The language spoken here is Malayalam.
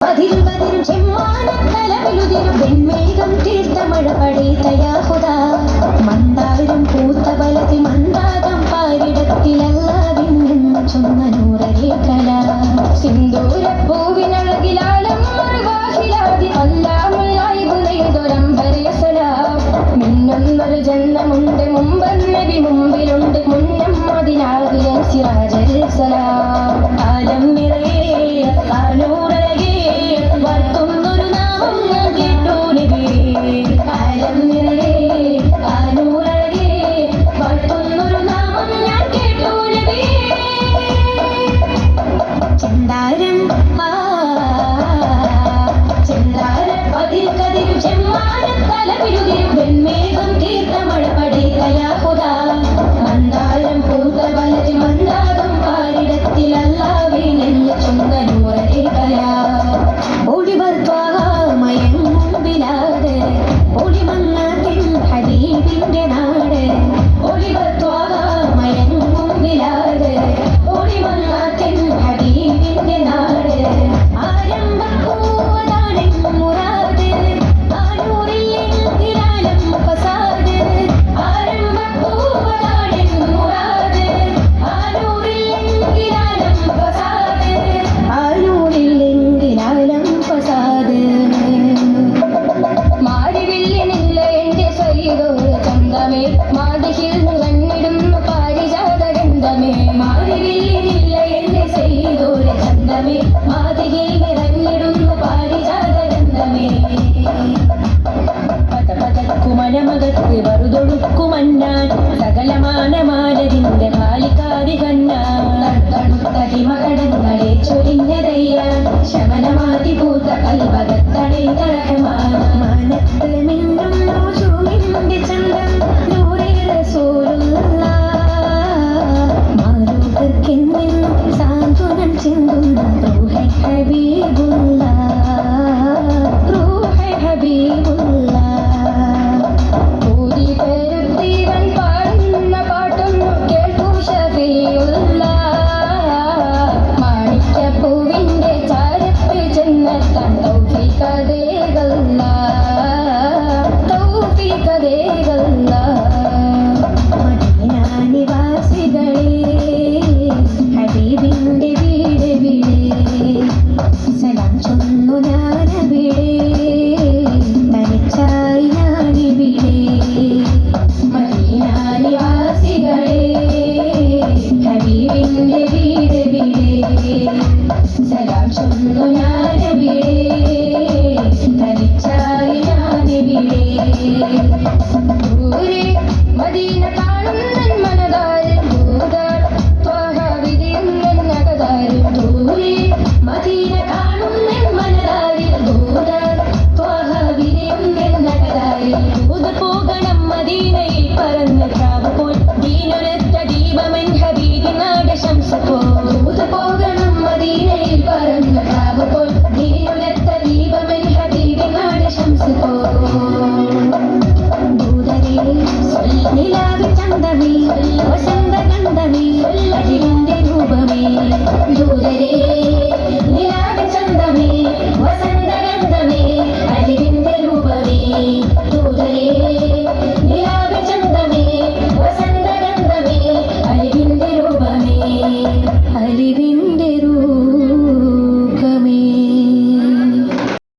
പതിരും പതിരും ചെമ്മാനത്തലവിലുതിരും വെൺമേഘം തീർത്ത മഴ പടീതയാഹുദാ മന്ദാരം പൂത്ത ബലതി മന്ദാകം പാരിടത്തിലല്ലാവിന്നെന്ന് ചൊന്ന നൂറരേഖല സിന്ദൂരപ്പൂവിനഴകിലാലം മറുവാഹിലാതി അല്ലാമലായി പുനയതൊരമ്പരേസലാം മിന്നുന്നൊരു ജന്മമുണ്ട് മുമ്പന്നബി മുമ്പിലുണ്ട് മുന്നം അതിനാകിലൻ സിറാജൽ സലാം ആലം നിറയെ ആനൂറഴകേ വർത്തുന്നൊരു നാമം ഞാൻ കേട്ടു നബിയേ ആലം നിറയെ ആനൂറഴകേ വർത്തുന്നൊരു നാമം ഞാൻ കേട്ടു നബിയേ ചെന്താരം ചെന്താരം പതിരും കതിരും ചെമ്മാനത്തലവിലുതിരും വെൺമേഘം തീർത്ത മഴ പടീതയാഹുദാ മന്ദാരം പൂത്ത വലതി മന്ദാകം പാരിടത്തിലല്ലാവിനെന്ന് ചൊന്ന നൂറരേഖല ഒളിവർ മയങ്ങും ബിലാദ് ഒളിമങ്ങാത്തിൻ ഹബീബിന്റെ നാട് ഒളിവർ മയങ്ങും ബിലാദ് ഒളിമങ്ങാത്തിൻ ഹബീബിന്റെ നാട് ആരംഭപ്പൂവനാണ് മുറാദ് ആനൂറില്ലെങ്കിലാലം ഫസാദ് ആരംഭപ്പൂവനാണ് മുറാദ് ആനൂറില്ലെങ്കിലാലം ഫസാദ് ആനൂറില്ലെങ്കിലാലം ഫസാദ് മാരിവില്ലിനില്ല എന്റെ സൈതോര ചന്തമേ മാതിഹിൽ നിറഞ്ഞിടുന്നു പാരിജാത ഗന്ധമേ മാരിവില്ലിനില്ല എന്റെ സൈതോര ചന്തമേ മാതിഹിൽ നിറഞ്ഞിടുന്നു പാരിജാത ഗന്ധമേ പതപതക്കുമനമകത്ത് വറുതൊടുക്കുമന്നാൻ സകലമാനമാനതിന്റെ കാലിക്കാരി കണ്ണാൻ തണുത്ത ഹിമകടങ്ങളെ ചൊരിഞ്ഞതയ്യാൻ ശമനമാതി പൂത്ത കൽപകത്തണേ തരഹമാൻ മാനത്ത് മിന്നും നോഷുമിന്റെ ചന്തം നൂറേ റസൂലുള്ളാഹ് മാലോകർക്കെന്നെന്നും സാന്ത്വനം ചിന്തുന്ന റൂഹെ ഹബീബുള്ളാഹ് റൂഹെ ഹബീബുള്ളാഹ് ഊതി പെരുത്തീവൻ പാടുന്ന പാട്ടൊന്നു കേൾക്കൂ ഷഫീഉള്ളാഹ് മാണിക്യപ്പൂവിന്റെ ചാരത്ത് ചെന്നെത്താൻ മദീനാനിവാസികളെ ഹബീബിന്റെ വീട് വീട് സലാം ചൊന്നു ഞാൻ